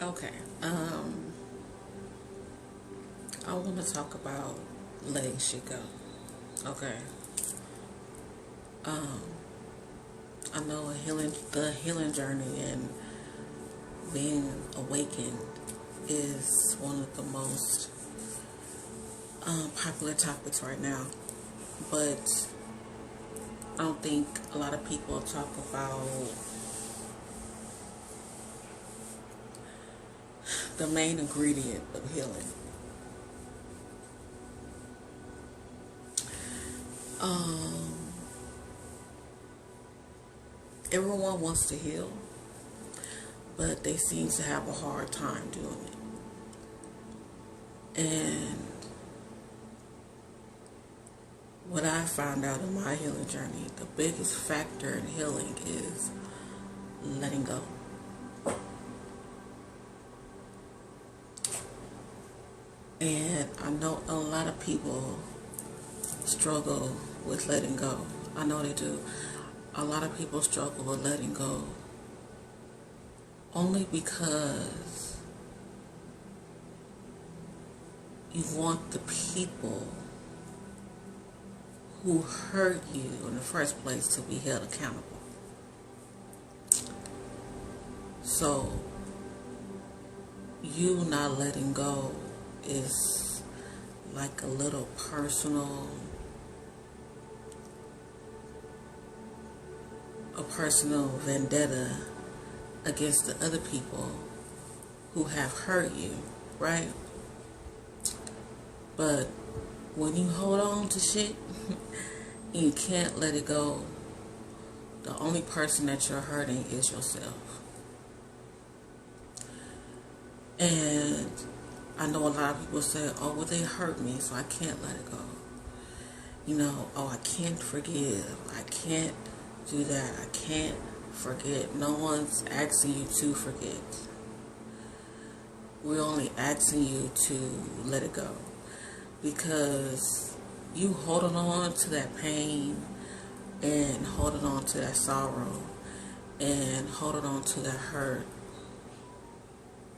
Okay. I want to talk about letting shit go. Okay. Um, I know the healing journey and being awakened is one of the most popular topics right now, but I don't think a lot of people talk about the main ingredient of healing. Um, Everyone wants to heal, but they seem to have a hard time doing it. And what I found out in my healing journey, the biggest factor in healing is letting go. And I know a lot of people struggle with letting go. I know they do. A lot of people struggle with letting go only because you want the people who hurt you in the first place to be held accountable. So you not letting go is like a little personal vendetta against the other people who have hurt you, right? But when you hold on to shit and you can't let it go, the only person that you're hurting is yourself. And I know a lot of people say, oh, well, they hurt me, so I can't let it go. You know, oh, I can't forgive. I can't do that. I can't forget. No one's asking you to forget. We're only asking you to let it go. Because you holding on to that pain and holding on to that sorrow and holding on to that hurt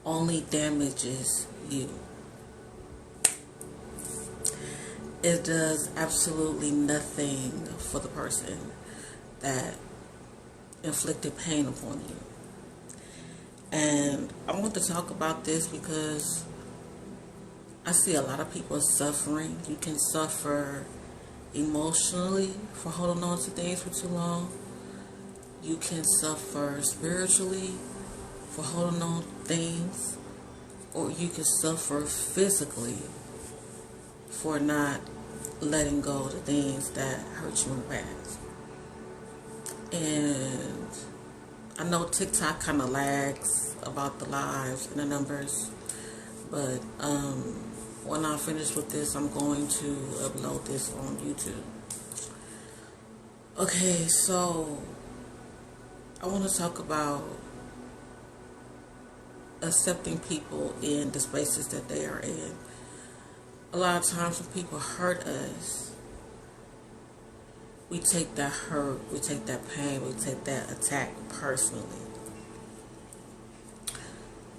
only damages you. It does absolutely nothing for the person that inflicted pain upon you. And I want to talk about this because I see a lot of people suffering. You can suffer emotionally for holding on to things for too long. You can suffer spiritually for holding on to things. Or you can suffer physically for not letting go of the things that hurt you in the past. And I know TikTok kind of lags about the lives and the numbers, but when I finish with this, I'm going to upload this on YouTube. Okay, so I want to talk about accepting people in the spaces that they are in. A lot of times when people hurt us, we take that hurt, we take that pain, we take that attack personally.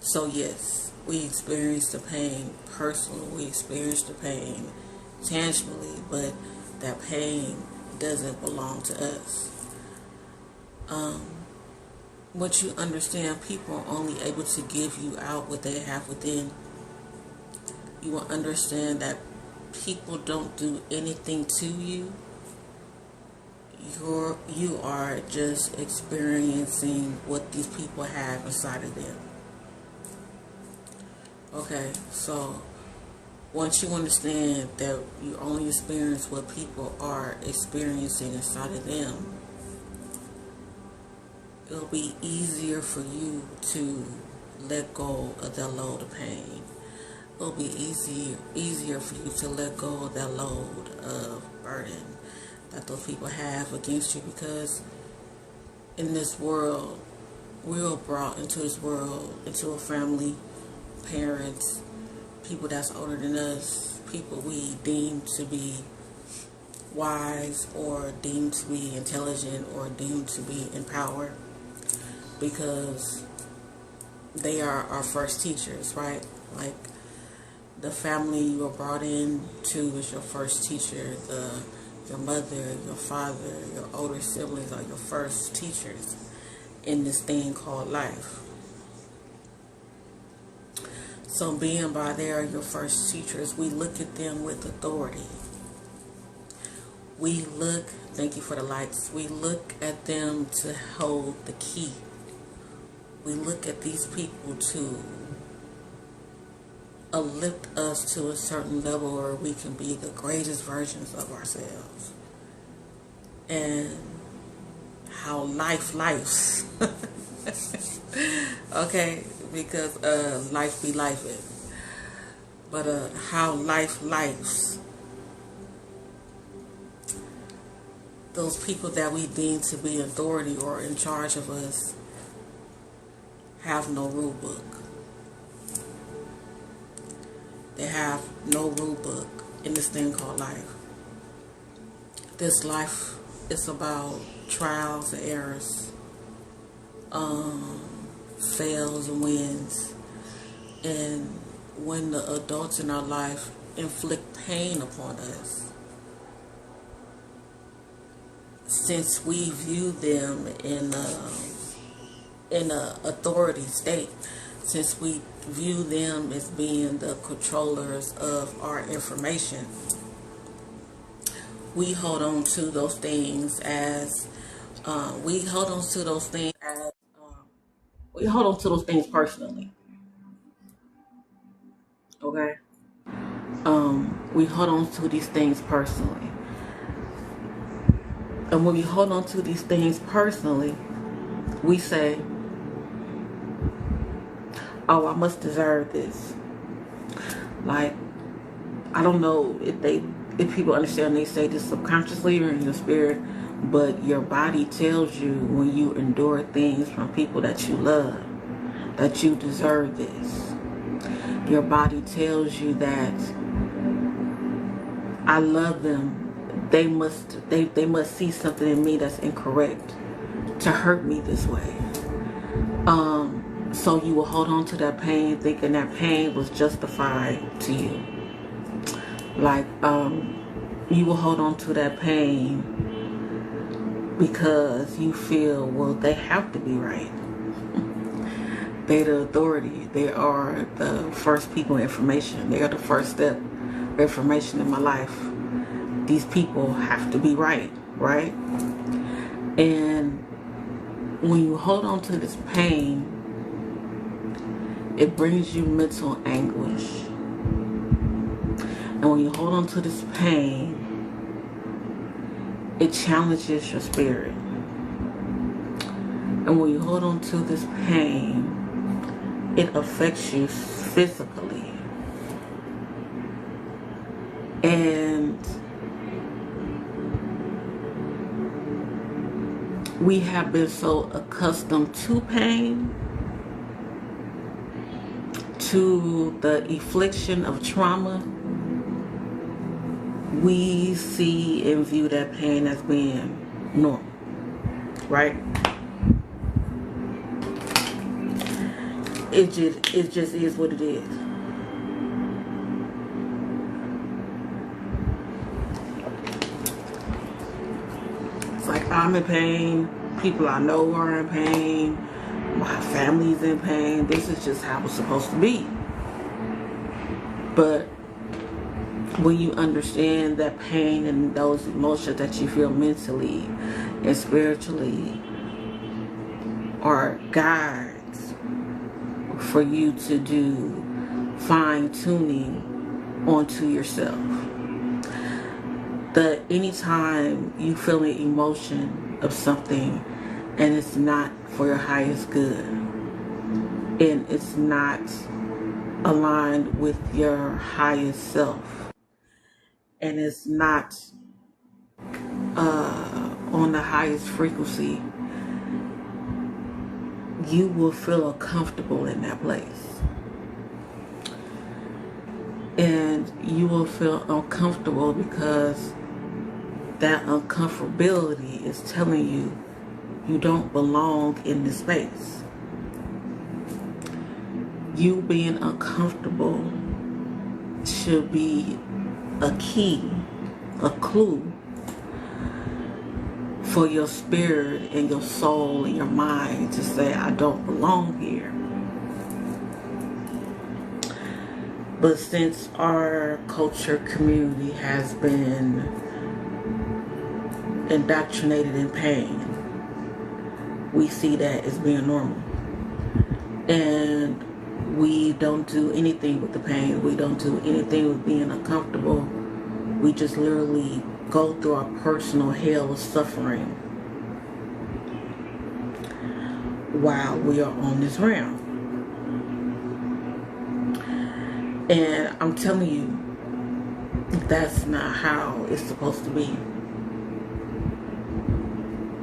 So yes, we experience the pain personally, we experience the pain tangibly, but that pain doesn't belong to us. Once you understand people are only able to give you out what they have within, you will understand that people don't do anything to you. You are just experiencing what these people have inside of them. Okay, so once you understand that you only experience what people are experiencing inside of them, it'll be easier for you to let go of that load of pain. It'll be easier for you to let go of that load of burden that those people have against you, because in this world, we were brought into this world, into a family, parents, people that's older than us, people we deem to be wise or deemed to be intelligent or deemed to be in power, because they are our first teachers, right? Like the family you were brought into is your first teacher. Your mother, your father, your older siblings are your first teachers in this thing called life. So being by they are your first teachers, we look at them with authority. We look, thank you for the lights, we look at them to hold the key. We look at these people to uplift us to a certain level where we can be the greatest versions of ourselves. And how lifes. Okay, because life be lifing. But how lives. Those people that we deem to be authority or in charge of us have no rule book. They have no rule book in this thing called life. This life is about trials and errors, fails and wins. And when the adults in our life inflict pain upon us, since we view them in a authority state, since we view them as being the controllers of our information, we hold on to those things as we hold on to those things personally. Okay, we hold on to these things personally, and when we hold on to these things personally, we say, oh, I must deserve this. Like, I don't know if people understand, they say this subconsciously or in your spirit, but your body tells you when you endure things from people that you love, that you deserve this. Your body tells you that I love them. They must see something in me that's incorrect to hurt me this way. So you will hold on to that pain, thinking that pain was justified to you. Like, you will hold on to that pain because you feel, well, they have to be right. They're the authority. They are the first people in information. They are the first step of information in my life. These people have to be right, right? And when you hold on to this pain, it brings you mental anguish. And when you hold on to this pain, it challenges your spirit. And when you hold on to this pain, it affects you physically. And we have been so accustomed to pain, to the affliction of trauma, we see and view that pain as being normal, right? It just is what it is. It's like, I'm in pain, people I know are in pain, my family's in pain. This is just how it's supposed to be. But when you understand that pain and those emotions that you feel mentally and spiritually are guides for you to do fine-tuning onto yourself. That anytime you feel an emotion of something and it's not for your highest good, and it's not aligned with your highest self, and it's not on the highest frequency, you will feel uncomfortable in that place. And you will feel uncomfortable because that uncomfortability is telling you you don't belong in this space. you being uncomfortable should be a key, a clue for your spirit and your soul and your mind to say, I don't belong here. But since our culture community has been indoctrinated in pain, we see that as being normal. And we don't do anything with the pain. We don't do anything with being uncomfortable. We just literally go through our personal hell of suffering while we are on this realm. And I'm telling you, that's not how it's supposed to be.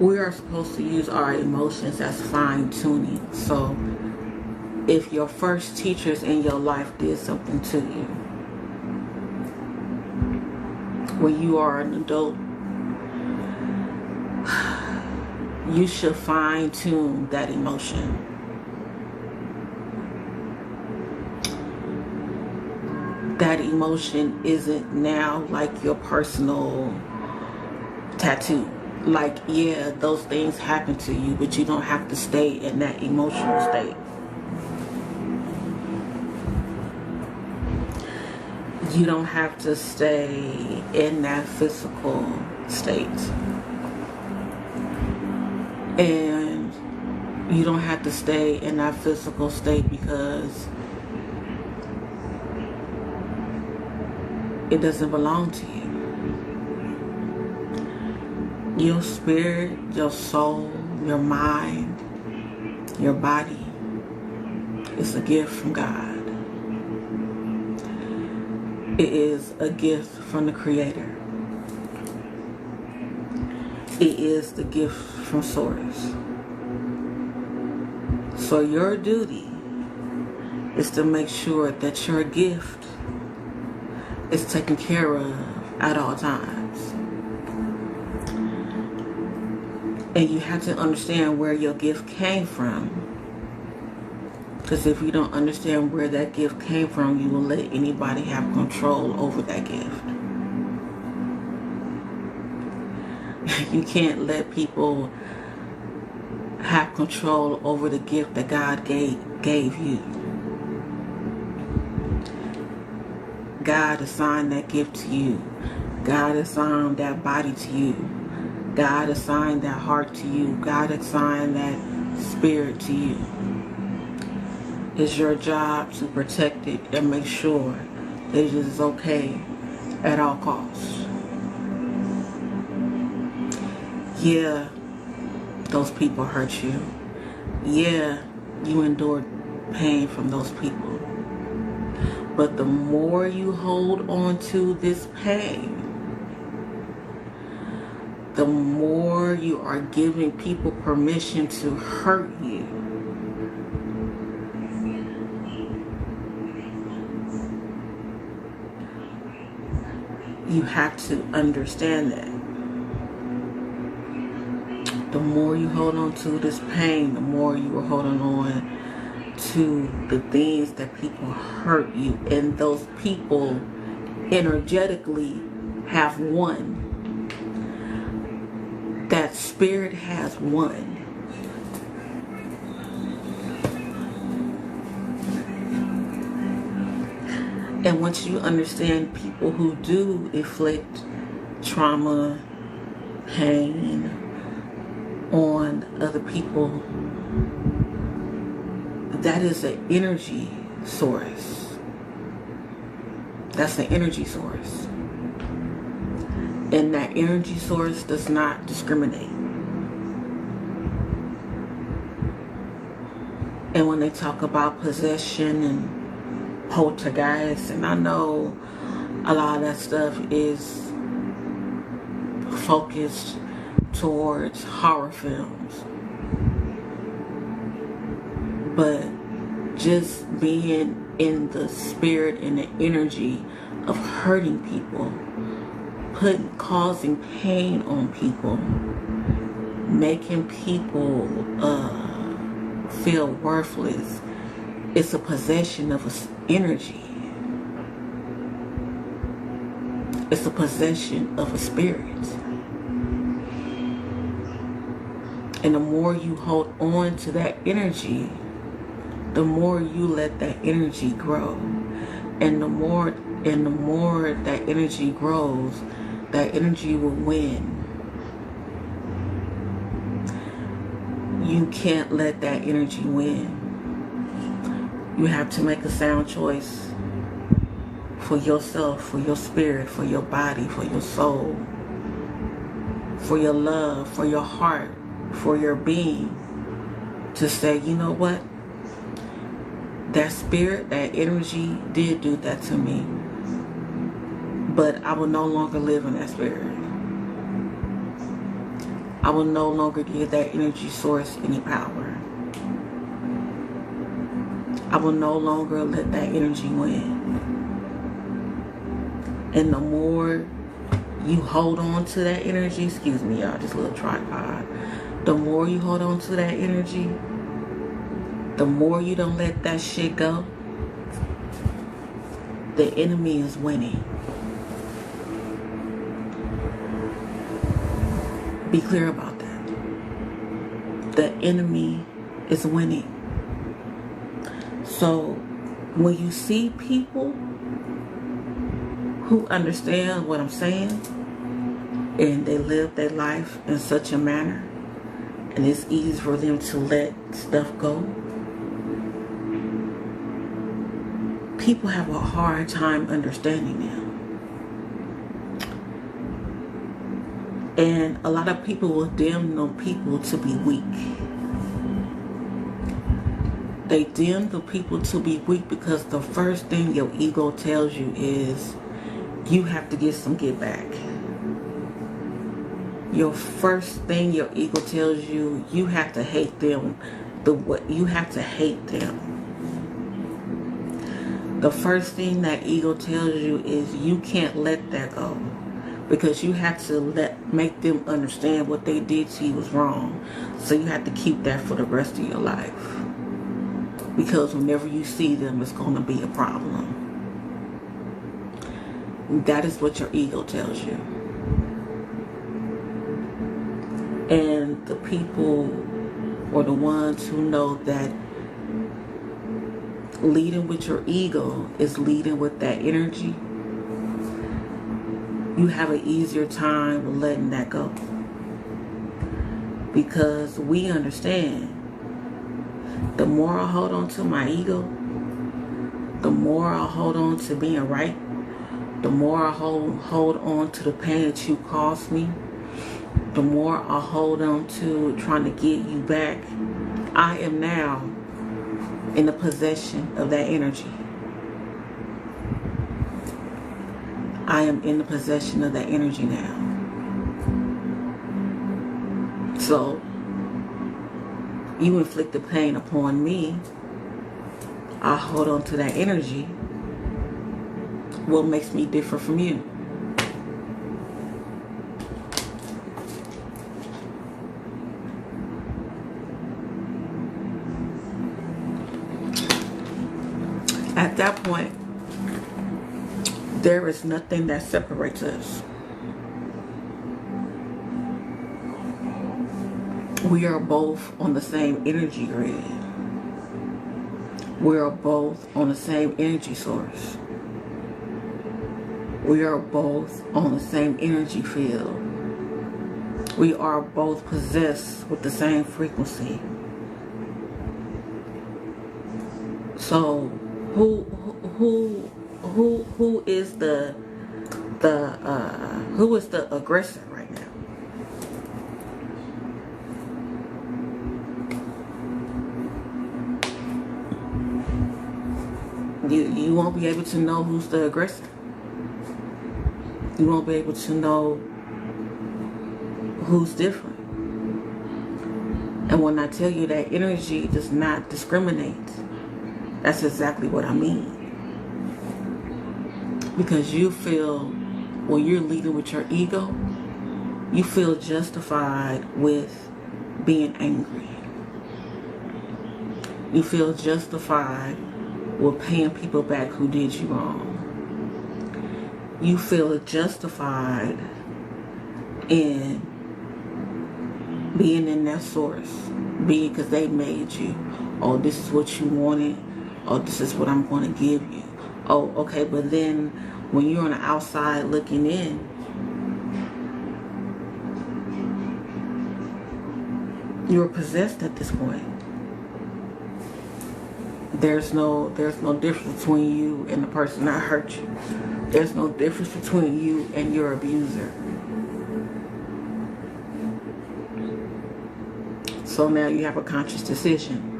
We are supposed to use our emotions as fine-tuning. So if your first teachers in your life did something to you, when you are an adult, you should fine-tune that emotion. That emotion isn't now like your personal tattoo. Like, yeah, those things happen to you, but you don't have to stay in that emotional state. You don't have to stay in that physical state. And you don't have to stay in that physical state because it doesn't belong to you. Your spirit, your soul, your mind, your body is a gift from God. It is a gift from the Creator. It is the gift from Source. So your duty is to make sure that your gift is taken care of at all times. And you have to understand where your gift came from. Because if you don't understand where that gift came from, you will let anybody have control over that gift. You can't let people have control over the gift that God gave you. God assigned that gift to you. God assigned that body to you. God assigned that heart to you. God assigned that spirit to you. It's your job to protect it and make sure that it is okay at all costs. Yeah, those people hurt you. Yeah, you endured pain from those people. But the more you hold on to this pain, the more you are giving people permission to hurt you. You have to understand that. The more you hold on to this pain, the more you are holding on to the things that people hurt you. And those people energetically have won. That spirit has won. And once you understand people who do inflict trauma, pain on other people, that is an energy source. That's an energy source. And that energy source does not discriminate. And when they talk about possession and poltergeist, and I know a lot of that stuff is focused towards horror films. But just being in the spirit and the energy of hurting people, causing pain on people, making people feel worthless, It's a possession of energy. It's a possession of a spirit. And the more you hold on to that energy, the more you let that energy grow. And the more that energy grows, that energy will win. You can't let that energy win. You have to make a sound choice for yourself, for your spirit, for your body, for your soul, for your love, for your heart, for your being, to say, you know what? That spirit, that energy did do that to me, but I will no longer live in that spirit. I will no longer give that energy source any power. I will no longer let that energy win. And the more you hold on to that energy, excuse me y'all, just a little tripod. The more you hold on to that energy, the more you don't let that shit go, the enemy is winning. Be clear about that. The enemy is winning. So when you see people who understand what I'm saying and they live their life in such a manner, and it's easy for them to let stuff go, people have a hard time understanding them. And a lot of people will damn them people to be weak. They damn the people to be weak because the first thing your ego tells you is you have to get some get back. Your first thing your ego tells you, you have to hate them. You have to hate them. The first thing that ego tells you is you can't let that go, because you have to make them understand what they did to you was wrong. So you have to keep that for the rest of your life, because whenever you see them, it's going to be a problem. That is what your ego tells you. And the people, or the ones who know that leading with your ego is leading with that energy, you have an easier time with letting that go. Because we understand, the more I hold on to my ego, the more I hold on to being right, the more I hold on to the pain that you caused me, the more I hold on to trying to get you back, I am now in the possession of that energy. I am in the possession of that energy now. So, you inflict the pain upon me, I hold on to that energy. What makes me different from you? At that point, there is nothing that separates us. We are both on the same energy grid. We are both on the same energy source. We are both on the same energy field. We are both possessed with the same frequency. So who is the aggressor right now? You won't be able to know who's the aggressor. You won't be able to know who's different. And when I tell you that energy does not discriminate, that's exactly what I mean. Because you feel, when you're leading with your ego, you feel justified with being angry. You feel justified with paying people back who did you wrong. You feel justified in being in that source, being because they made you. Oh, this is what you wanted. Oh, this is what I'm going to give you. Oh, okay, but then when you're on the outside looking in, you're possessed at this point. There's no difference between you and the person that hurt you. There's no difference between you and your abuser. So now you have a conscious decision.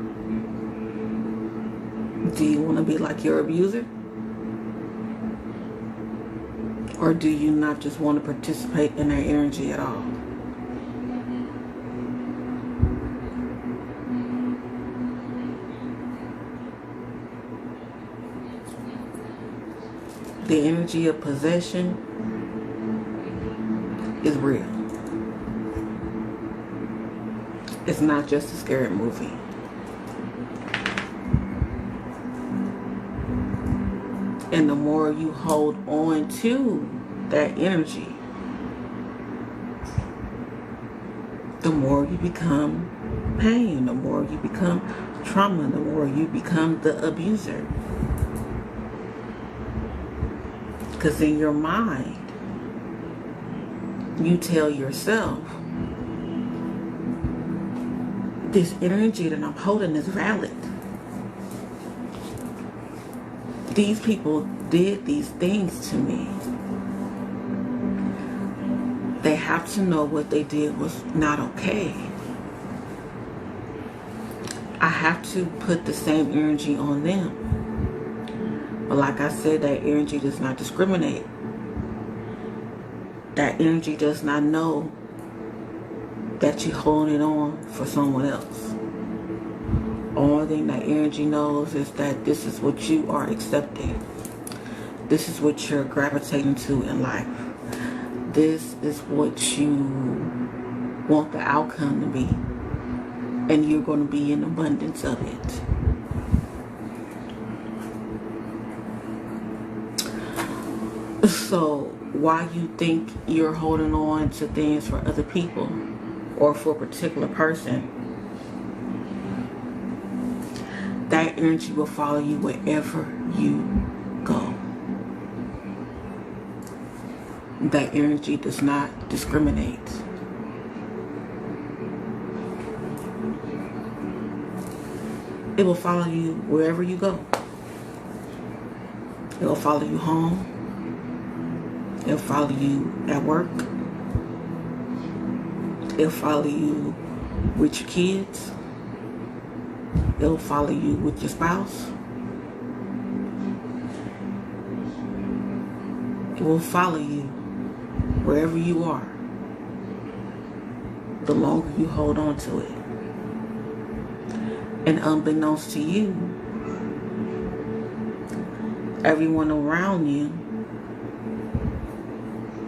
Do you want to be like your abuser? Or do you not just want to participate in their energy at all? The energy of possession is real. It's not just a scary movie. And the more you hold on to that energy, the more you become pain, the more you become trauma, the more you become the abuser. Because in your mind, you tell yourself, this energy that I'm holding is valid. These people did these things to me. They have to know what they did was not okay. I have to put the same energy on them. But like I said, that energy does not discriminate. That energy does not know that you're holding it on for someone else. Only thing that energy knows is that this is what you are accepting. This is what you're gravitating to in life. This is what you want the outcome to be. And you're going to be in abundance of it. So why you think you're holding on to things for other people or for a particular person, that energy will follow you wherever you go. That energy does not discriminate. It will follow you wherever you go. It will follow you home. It'll follow you at work. It'll follow you with your kids. It'll follow you with your spouse. It will follow you wherever you are, the longer you hold on to it. And unbeknownst to you, everyone around you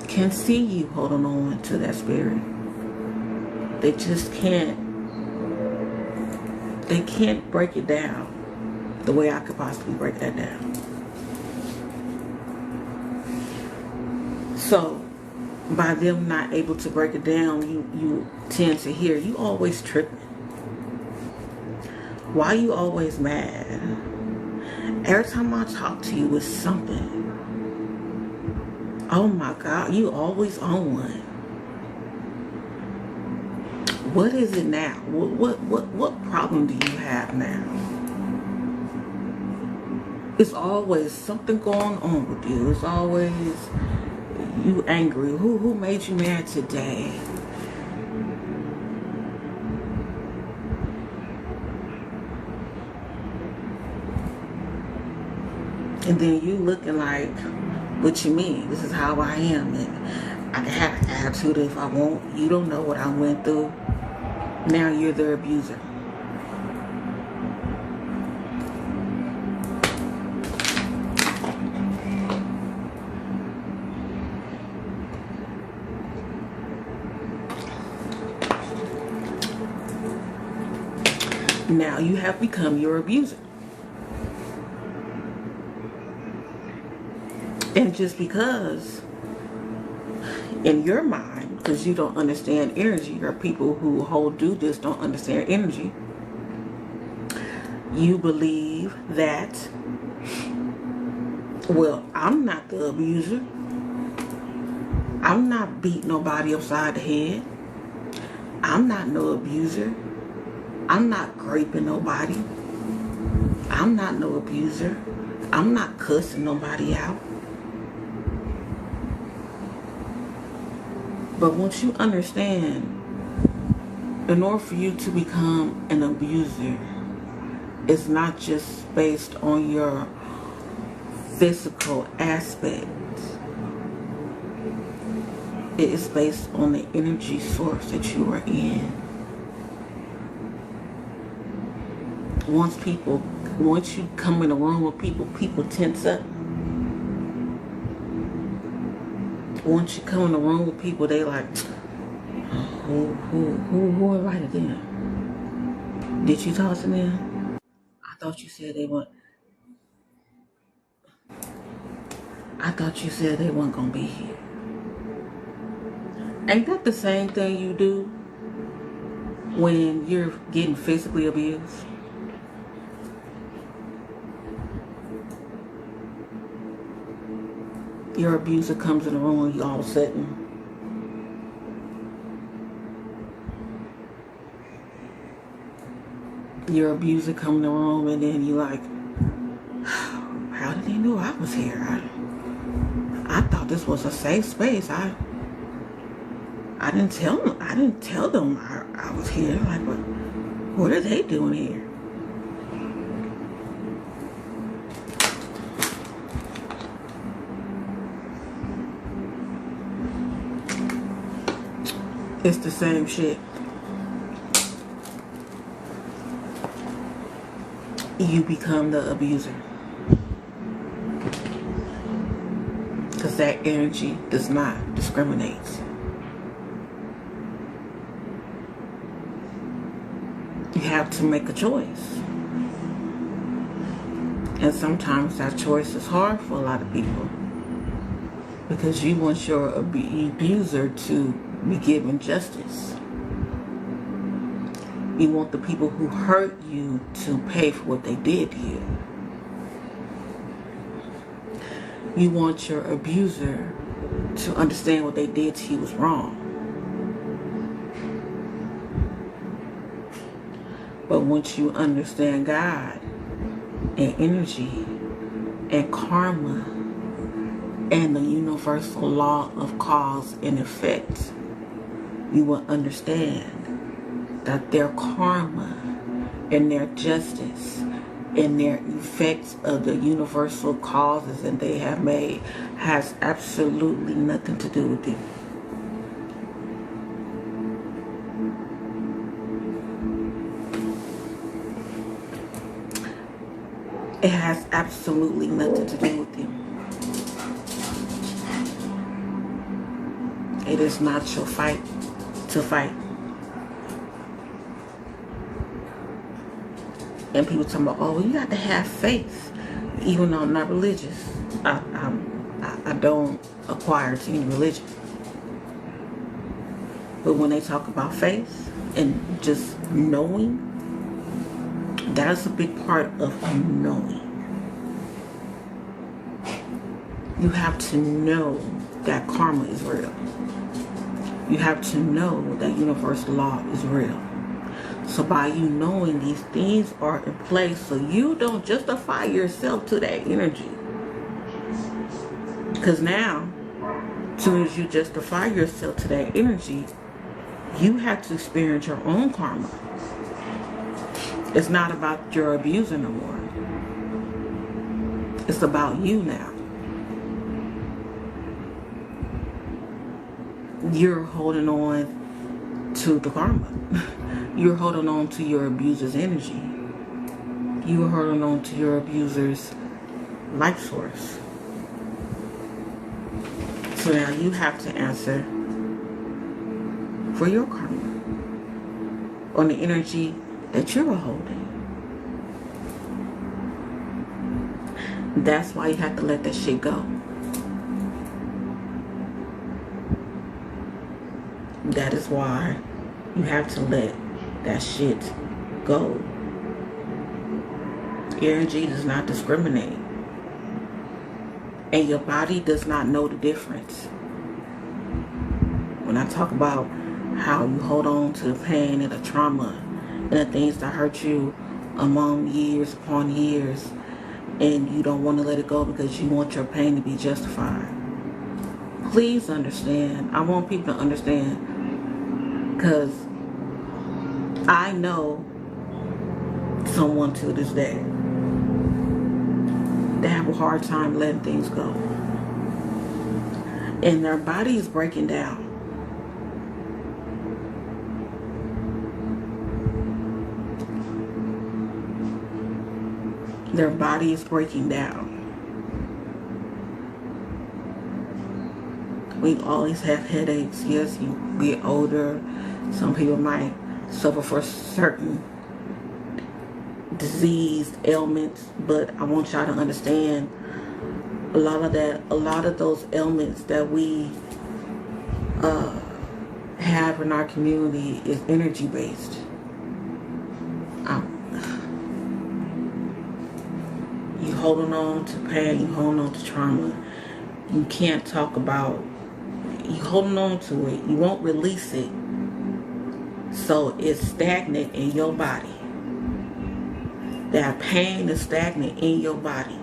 can see you holding on to that spirit. They just can't break it down the way I could possibly break that down. So by them not able to break it down, you tend to hear, you always tripping. Why you always mad? Every time I talk to you, it's something. Oh my God, you always on one. What is it now? What problem do you have now? It's always something going on with you. It's always you angry. Who made you mad today? And then you looking like, what you mean? This is how I am, and I can have an attitude if I want. You don't know what I went through. Now you're the abuser. Now you have become your abuser. And just because in your mind, because you don't understand energy, or people who do this don't understand energy, you believe that, well, I'm not the abuser. I'm not beating nobody upside the head. I'm not no abuser. I'm not raping nobody. I'm not no abuser. I'm not cussing nobody out. But once you understand, in order for you to become an abuser, it's not just based on your physical aspect. It is based on the energy source that you are in. Once you come in a room with people tense up. Once you come in a room with people, they like, who invited them? Did you talk to them? I thought you said they weren't gonna be here. Ain't that the same thing you do when you're getting physically abused? Your abuser comes in the room and you all of a sudden your abuser come in the room and then you like, how did he know I was here? I thought this was a safe space. I didn't tell them I was here. Like, what are they doing here? It's the same shit. You become the abuser. Because that energy does not discriminate. You have to make a choice. And sometimes that choice is hard for a lot of people. Because you want your abuser to be given justice. You want the people who hurt you to pay for what they did to you. You want your abuser to understand what they did to you was wrong. But once you understand God and energy and karma and the universal law of cause and effect, you will understand that their karma and their justice and their effects of the universal causes that they have made has absolutely nothing to do with you. It has absolutely nothing to do with you. It is not your fight to fight. And people talking about, oh, you got to have faith. Even though I'm not religious, I don't acquire to any religion. But when they talk about faith and just knowing, that's a big part of knowing. You have to know that karma is real. You have to know that universal law is real. So by you knowing these things are in place, so you don't justify yourself to that energy. Because now, as soon as you justify yourself to that energy, you have to experience your own karma. It's not about your abuser no more. It's about you now. You're holding on to the karma. You're holding on to your abuser's energy. You're holding on to your abuser's life source. So now you have to answer for your karma on the energy that you're holding. That's why you have to let that shit go. That is why you have to let that shit go. Energy does not discriminate. And your body does not know the difference. When I talk about how you hold on to the pain and the trauma and the things that hurt you among years upon years, and you don't want to let it go because you want your pain to be justified. Please understand. I want people to understand, because I know someone to this day that have a hard time letting things go. And their body is breaking down. Their body is breaking down. We always have headaches. Yes, you get older. Some people might suffer for certain disease ailments, but I want y'all to understand a lot of those ailments that we have in our community is energy based. You holding on to pain, you holding on to trauma. You can't talk about, you holding on to it, you won't release it. So it's stagnant in your body. That pain is stagnant in your body.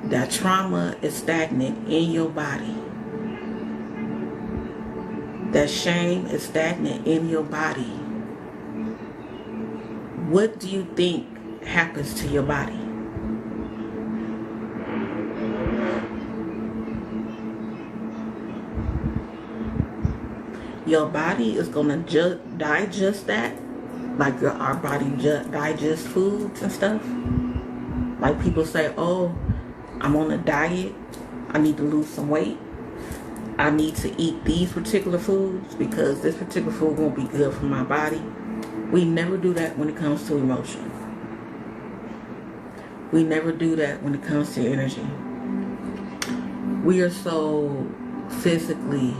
That trauma is stagnant in your body. That shame is stagnant in your body. What do you think happens to your body? Your body is going to digest that, like our body digests foods and stuff. Like people say, oh, I'm on a diet, I need to lose some weight, I need to eat these particular foods because this particular food won't be good for my body. We never do that when it comes to emotion. We never do that when it comes to energy. We are so physically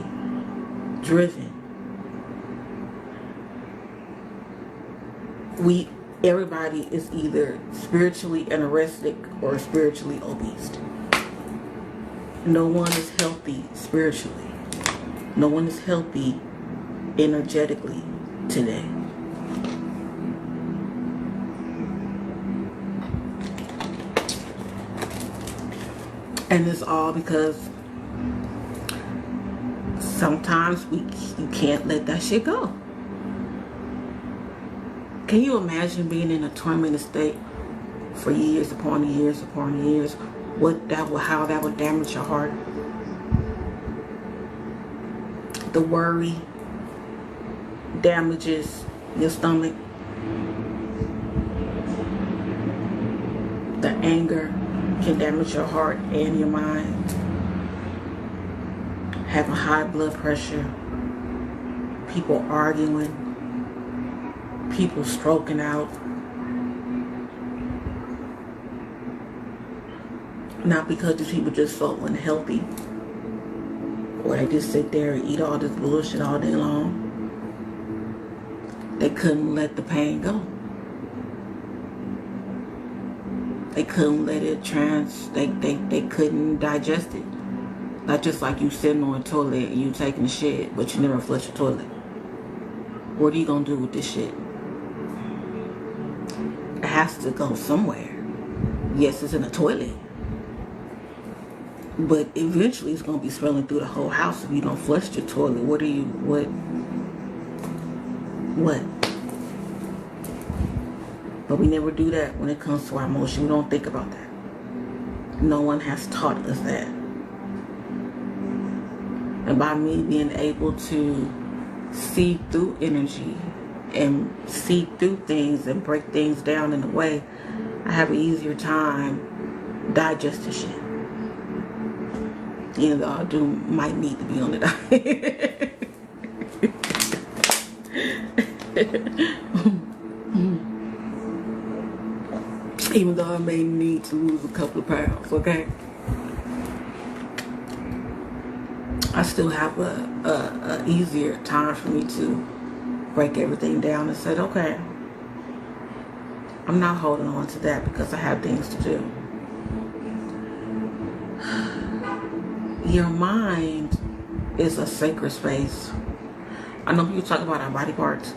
driven. Everybody is either spiritually anorexic or spiritually obese. No one is healthy spiritually. No one is healthy energetically today. And it's all because sometimes you can't let that shit go. Can you imagine being in a tormented state for years upon years upon years? How that would damage your heart? The worry damages your stomach. The anger can damage your heart and your mind. Having high blood pressure. People arguing. People stroking out. Not because these people just so unhealthy, or they just sit there and eat all this bullshit all day long. They couldn't let the pain go. They couldn't let it they couldn't digest it. Not just like you sitting on a toilet and you taking a shit, but you never flush your toilet. What are you gonna do with this shit? It has to go somewhere. Yes, it's in a toilet, but eventually it's gonna be smelling through the whole house if you don't flush your toilet. What? But we never do that when it comes to our emotion. We don't think about that. No one has taught us that. And by me being able to see through energy and see through things and break things down in a way, I have an easier time digesting shit. Even though I might need to be on the diet. Even though I may need to lose a couple of pounds, okay? I still have a easier time for me to break everything down and say, okay, I'm not holding on to that because I have things to do. Your mind is a sacred space. I know people talk about our body parts.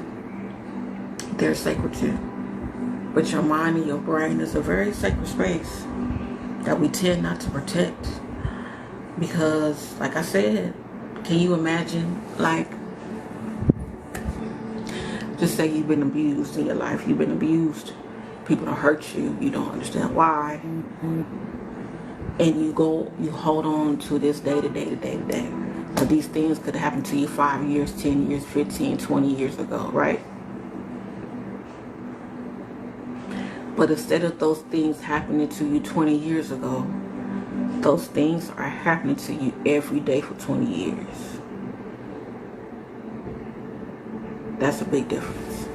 They're sacred too. But your mind and your brain is a very sacred space that we tend not to protect. Because, like I said, can you imagine, like, just say you've been abused in your life. You've been abused. People don't hurt you. You don't understand why. And you hold on to this day to day to day to day. But these things could have happened to you 5 years, 10 years, 15, 20 years ago, right? But instead of those things happening to you 20 years ago, those things are happening to you every day for 20 years. That's a big difference.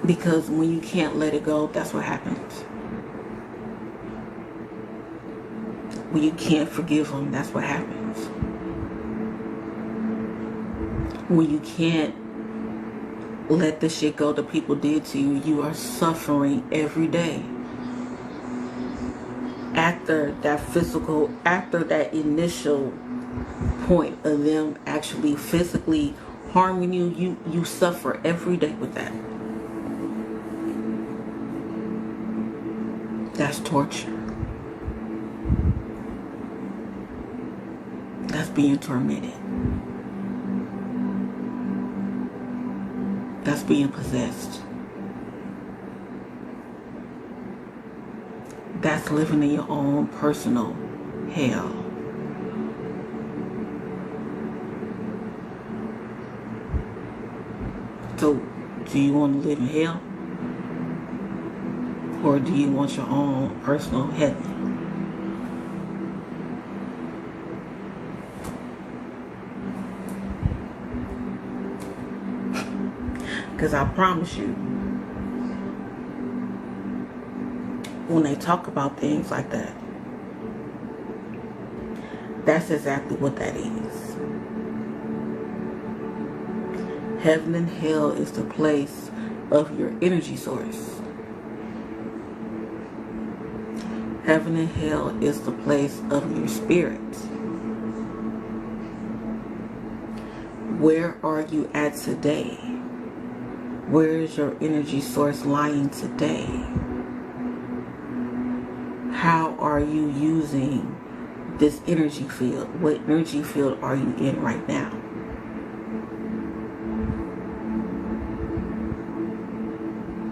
Because when you can't let it go, that's what happens. When you can't forgive them, that's what happens. When you can't let the shit go that people did to you, you are suffering every day. After that initial point of them actually physically harming you, you suffer every day with that. That's torture. That's being tormented. That's being possessed. That's living in your own personal hell. So, do you want to live in hell? Or do you want your own personal heaven? Because I promise you, when they talk about things like that, that's exactly what that is. Heaven and hell is the place of your energy source. Heaven and hell is the place of your spirit. Where are you at today? Where is your energy source lying today? How are you using this energy field? What energy field are you in right now?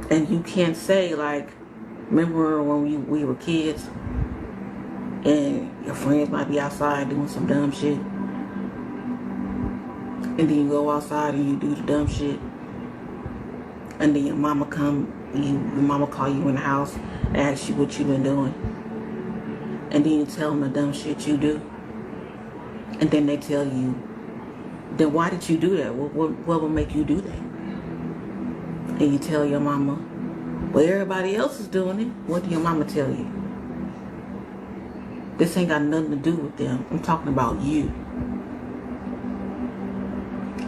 And you can't say, like, remember when we were kids and your friends might be outside doing some dumb shit, and then you go outside and you do the dumb shit, and then your mama call you in the house and ask you what you been doing, and then you tell them the dumb shit you do, and then they tell you, then why did you do that? What would make you do that? And you tell your mama, well, everybody else is doing it. What do your mama tell you? This ain't got nothing to do with them. I'm talking about you.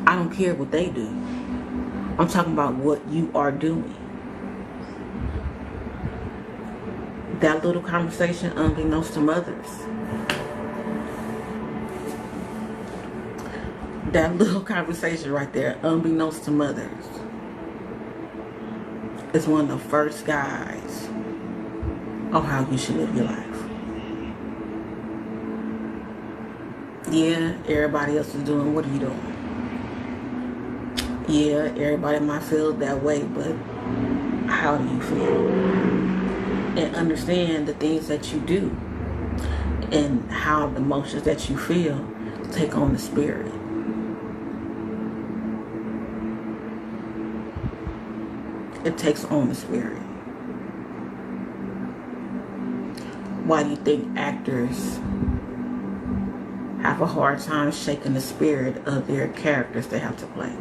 I don't care what they do. I'm talking about what you are doing. That little conversation, unbeknownst to mothers. That little conversation right there, unbeknownst to mothers, is one of the first guides on how you should live your life. Yeah, everybody else is doing. What are you doing? Yeah, everybody might feel that way, but how do you feel? And understand the things that you do and how the emotions that you feel take on the spirit. It takes on the spirit. Why do you think actors have a hard time shaking the spirit of their characters they have to play?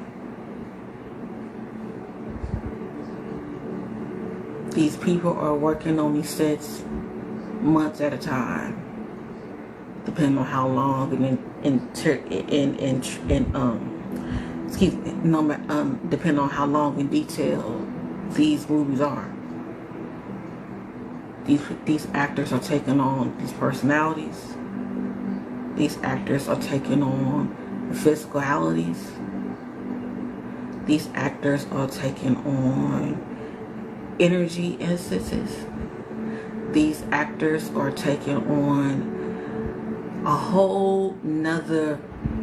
These people are working on these sets months at a time, depending on how long depending on how long in detail these movies are. These actors are taking on these personalities. These actors are taking on the physicalities. These actors are taking on energy instances. These actors are taking on a whole nother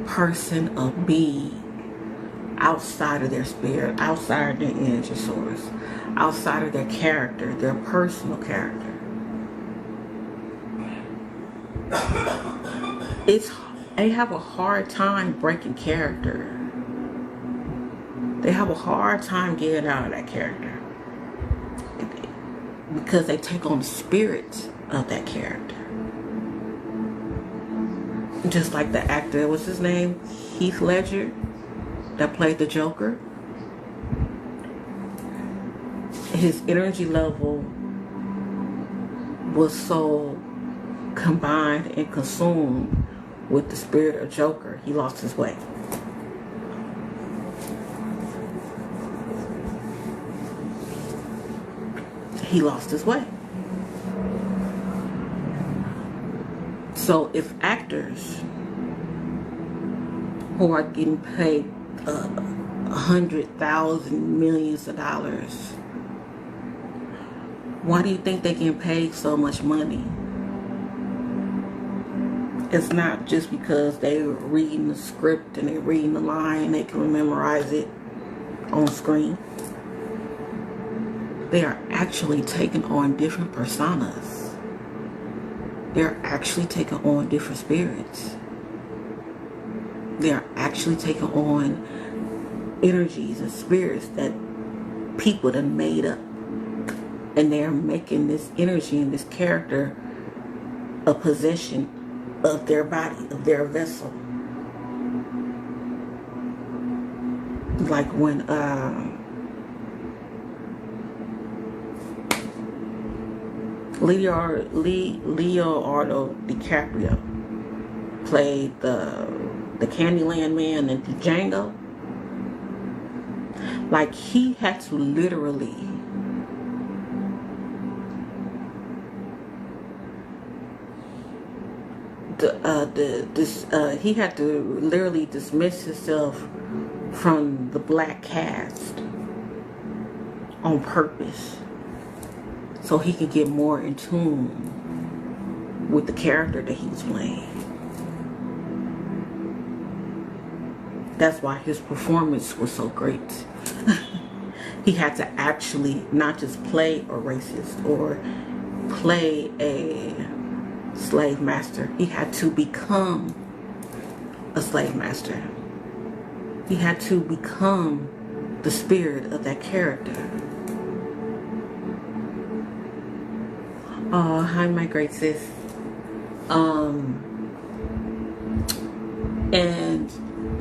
person of being outside of their spirit, outside of their energy source, outside of their character, their personal character. They have a hard time breaking character. They have a hard time getting out of that character because they take on the spirit of that character. Just like the actor, what's his name? Heath Ledger, that played the Joker. His energy level was so combined and consumed with the spirit of Joker, he lost his way. He lost his way. So if actors who are getting paid 100,000 millions of dollars, why do you think they get paid so much money? It's not just because they're reading the script and they're reading the line, they can memorize it on screen. They are actually taking on different personas. They're actually taking on different spirits. They are actually taking on energies and spirits that people done made up. And they're making this energy and this character a possession of their body, of their vessel. Like when Leonardo DiCaprio played the Candyland man in Django. Like, he had to literally he had to literally dismiss himself from the black cast on purpose so he could get more in tune with the character that he was playing. That's why his performance was so great. He had to actually not just play a racist or play a slave master. He had to become a slave master. He had to become the spirit of that character. Oh, hi, my great sis. And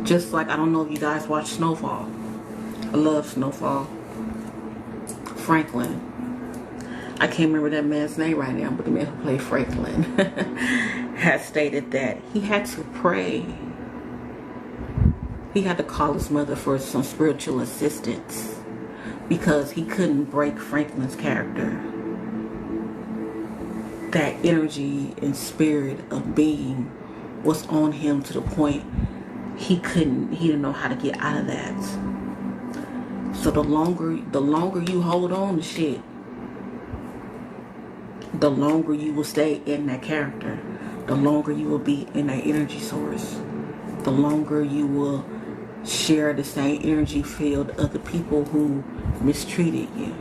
just like, I don't know if you guys watch Snowfall. I love Snowfall. Franklin. I can't remember that man's name right now, but the man who played Franklin has stated that he had to pray. He had to call his mother for some spiritual assistance because he couldn't break Franklin's character. That energy and spirit of being was on him to the point he didn't know how to get out of that. So the longer you hold on to shit, the longer you will stay in that character, the longer you will be in that energy source, the longer you will share the same energy field of the people who mistreated you.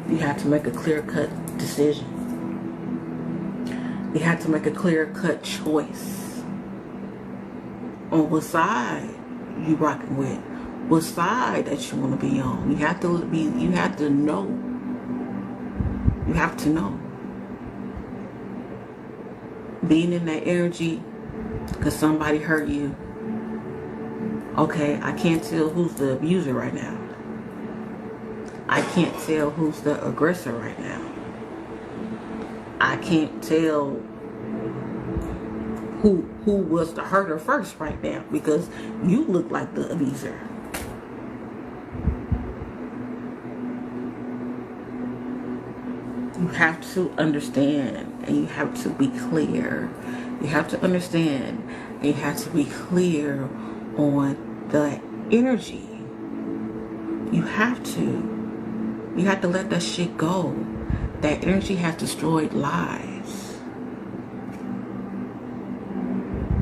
You have to make a clear-cut decision. You have to make a clear-cut choice on what side you rocking with, what side that you want to be on. You have to know. You have to know. Being in that energy because somebody hurt you. Okay, I can't tell who's the abuser right now. I can't tell who's the aggressor right now. I can't tell who was the hurter first right now, because you look like the abuser. You have to understand, and you have to be clear. You have to understand, and you have to be clear on the energy. You have to let that shit go. That energy has destroyed lives.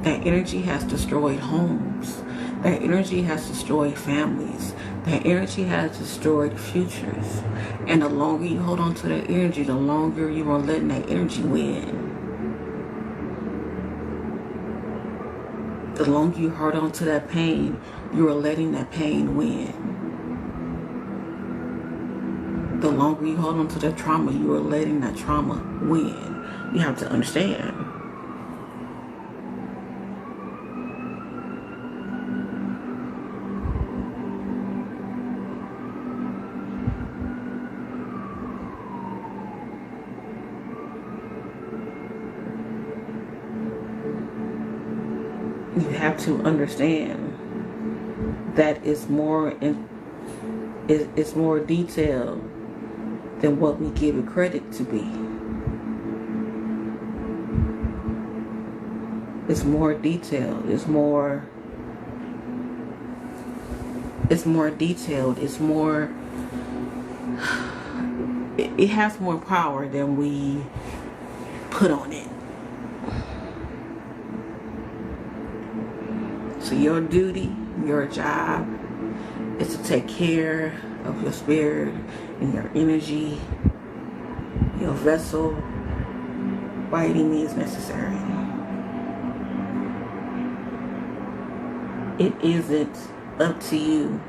That energy has destroyed homes. That energy has destroyed families. That energy has destroyed futures. And the longer you hold on to that energy, the longer you are letting that energy win. The longer you hold on to that pain, you are letting that pain win. The longer you hold on to that trauma, you are letting that trauma win. You have to understand. You have to understand that it's more detailed than what we give it credit to be. It's more detailed. It's more detailed. It's more. It has more power than we put on it. So your duty, your job, is to take care of your spirit and your energy, your vessel, by any means necessary. It isn't up to you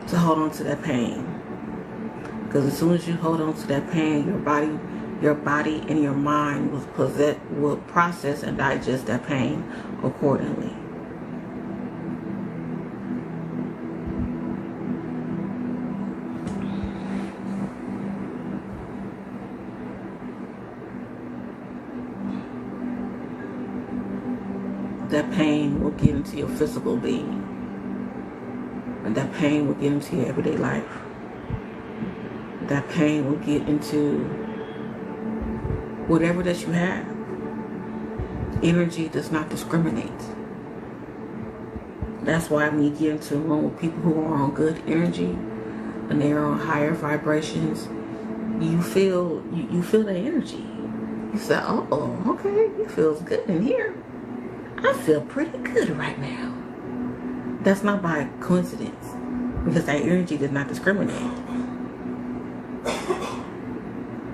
to hold on to that pain. Because as soon as you hold on to that pain, your body and your mind will process and digest that pain accordingly. That pain will get into your physical being. And that pain will get into your everyday life. That pain will get into whatever that you have. Energy does not discriminate. That's why when you get into a room with people who are on good energy and they're on higher vibrations, you feel that energy. You say, oh, okay, it feels good in here. I feel pretty good right now. That's not by coincidence, because that energy does not discriminate.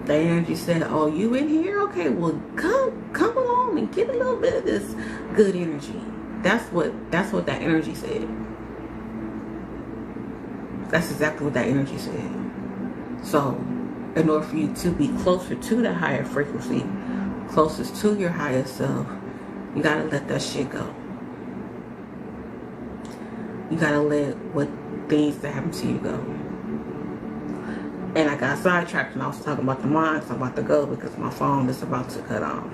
That energy said, oh, you in here? Okay, well, come along and get a little bit of this good energy. That's what that energy said. That's exactly what that energy said. So, in order for you to be closer to that higher frequency, closest to your higher self, you gotta let that shit go. You gotta let what things that happen to you go. And I got sidetracked and I was talking about the mind, so I'm about to go because my phone is about to cut off.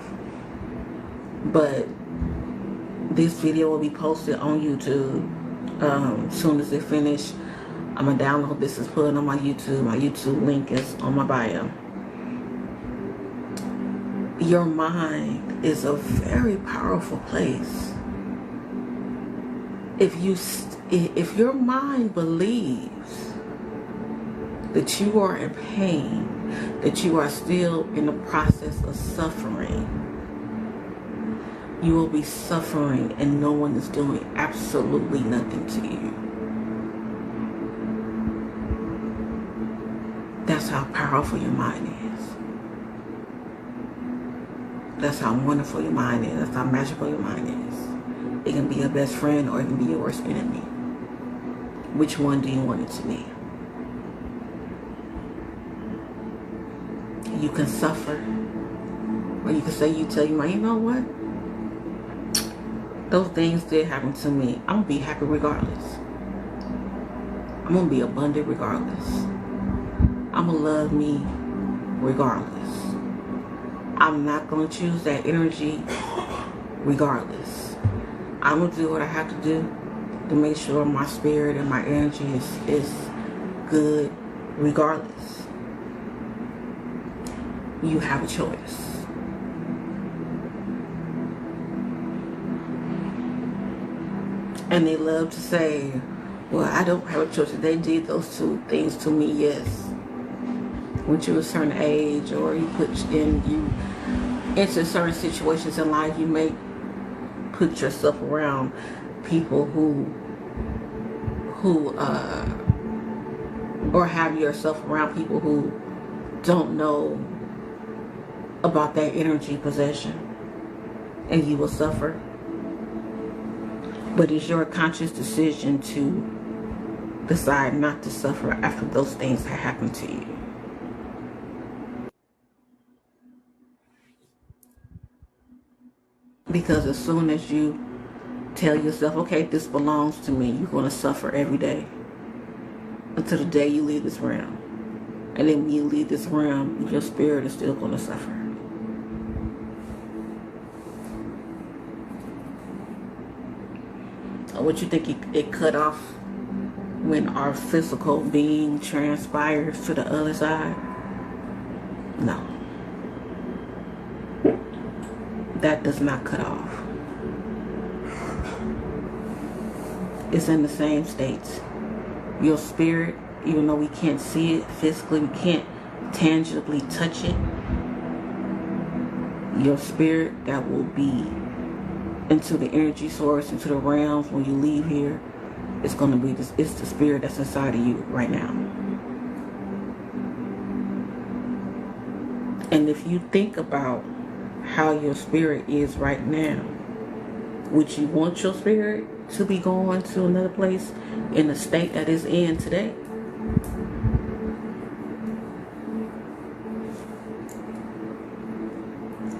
But this video will be posted on YouTube as soon as it finished. I'm gonna download this and put it on my YouTube. My YouTube link is on my bio. Your mind is a very powerful place. If your mind believes that you are in pain, that you are still in the process of suffering, you will be suffering and no one is doing absolutely nothing to you. That's how powerful your mind is. That's how wonderful your mind is. That's how magical your mind is. It can be your best friend or it can be your worst enemy. Which one do you want it to be? You can suffer. Or you can say, you know what? Those things did happen to me. I'm going to be happy regardless. I'm going to be abundant regardless. I'm going to love me regardless. I'm not going to choose that energy regardless. I'm going to do what I have to do to make sure my spirit and my energy is good regardless. You have a choice. And they love to say, well, I don't have a choice. They did those two things to me, yes. Once you're a certain age, or you into certain situations in life, you may put yourself around people or have yourself around people who don't know about that energy possession, and you will suffer. But it's your conscious decision to decide not to suffer after those things have happened to you. Because as soon as you tell yourself, okay, this belongs to me, you're going to suffer every day until the day you leave this realm. And then when you leave this realm, your spirit is still going to suffer. What you think it cut off when our physical being transpires to the other side? No. That does not cut off. It's in the same states. Your spirit, even though we can't see it physically, we can't tangibly touch it, your spirit that will be into the energy source, into the realms when you leave here, it's going to be this. It's the spirit that's inside of you right now. And if you think about how your spirit is right now, would you want your spirit to be going to another place in the state that it's in today?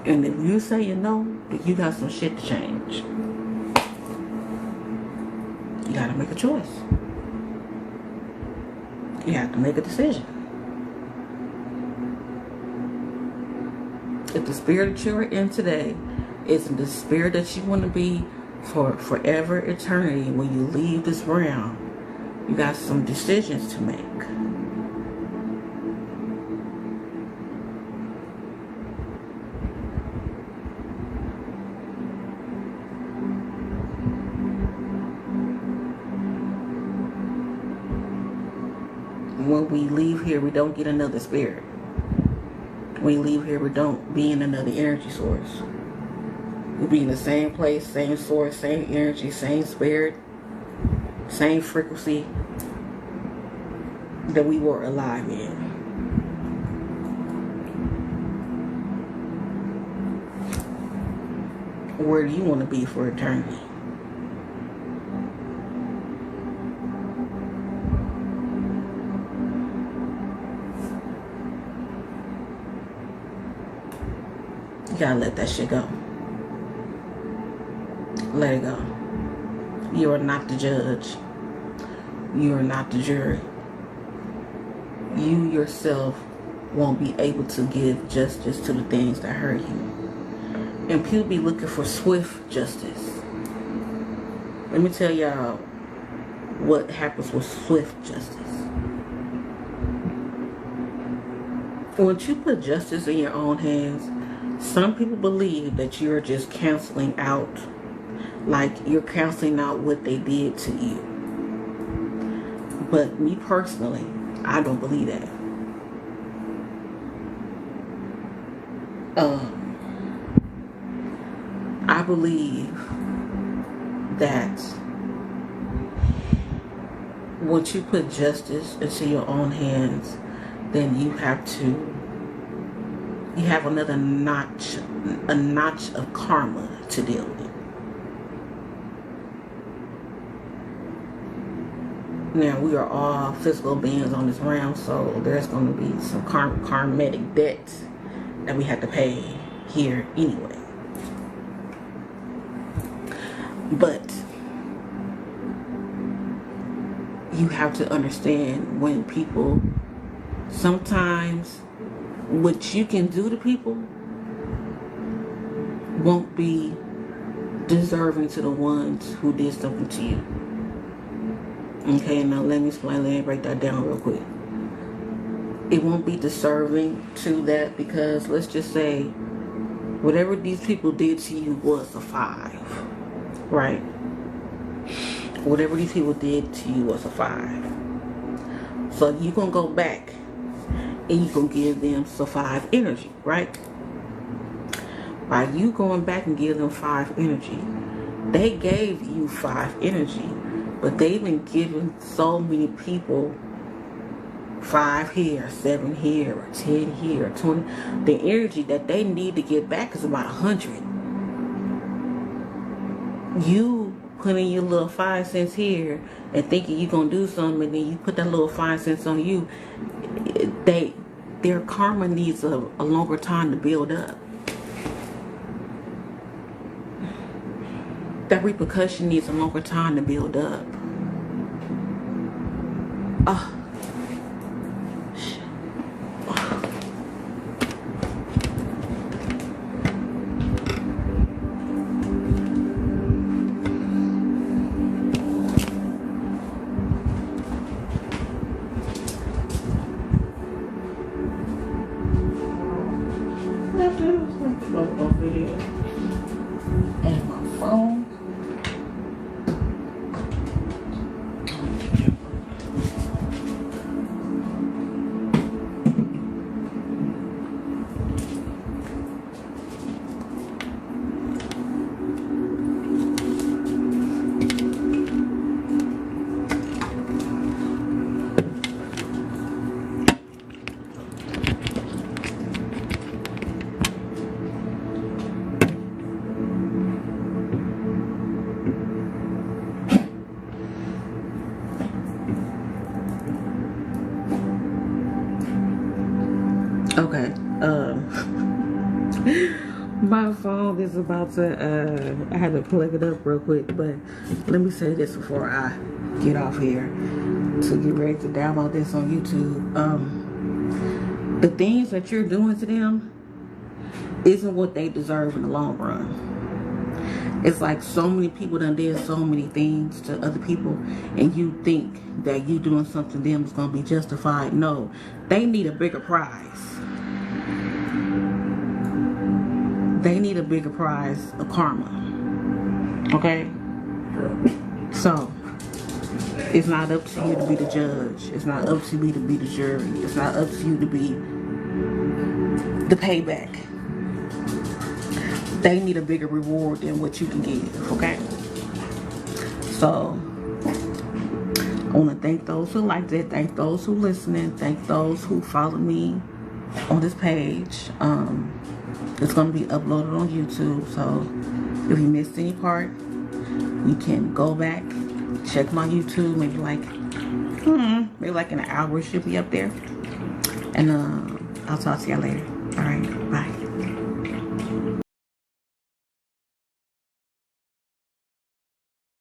And if you say you know, you got some shit to change. You got to make a choice. You have to make a decision. If the spirit that you're in today isn't the spirit that you want to be for forever eternity, when you leave this realm, you got some decisions to make. When we leave here, we don't get another spirit. When we leave here, we don't be in another energy source. We'll be in the same place, same source, same energy, same spirit, same frequency that we were alive in. Where do you want to be for eternity? You gotta let that shit go. Let it go. You are not the judge. You are not the jury. You yourself won't be able to give justice to the things that hurt you. And people be looking for swift justice. Let me tell y'all what happens with swift justice. Once you put justice in your own hands, some people believe that you're just canceling out, like you're canceling out what they did to you. But me personally, I don't believe that. I believe that once you put justice into your own hands, then you have another notch, a notch of karma to deal with. Now, we are all physical beings on this realm, so there's going to be some karmatic debts that we have to pay here anyway. But you have to understand when people Sometimes what you can do to people won't be deserving to the ones who did something to you. Okay, now let me explain. Let me break that down real quick. It won't be deserving to that because let's just say whatever these people did to you was a 5, right? Whatever these people did to you was a 5. So you're going to go back and you're going to give them some 5 energy, right? By you going back and give them 5 energy, they gave you 5 energy, but they've been giving so many people 5 here, 7 here, or 10 here, 20. The energy that they need to get back is about 100. You putting your little 5 cents here and thinking you're going to do something, and then you put that little 5 cents on you, their karma needs a longer time to build up. That repercussion needs a longer time to build up. And my phone. Okay, my phone is about to, I had to plug it up real quick, but let me say this before I get off here to get ready to download this on YouTube. The things that you're doing to them isn't what they deserve in the long run. It's like so many people done did so many things to other people, and you think that you doing something to them is going to be justified. No, they need a bigger prize. They need a bigger prize of karma. Okay? So, it's not up to you to be the judge. It's not up to me to be the jury. It's not up to you to be the payback. They need a bigger reward than what you can give, okay? So, I want to thank those who liked it, thank those who listening, thank those who follow me on this page. It's going to be uploaded on YouTube, so if you missed any part, you can go back, check my YouTube, maybe like an hour, it should be up there. And I'll talk to y'all later. All right.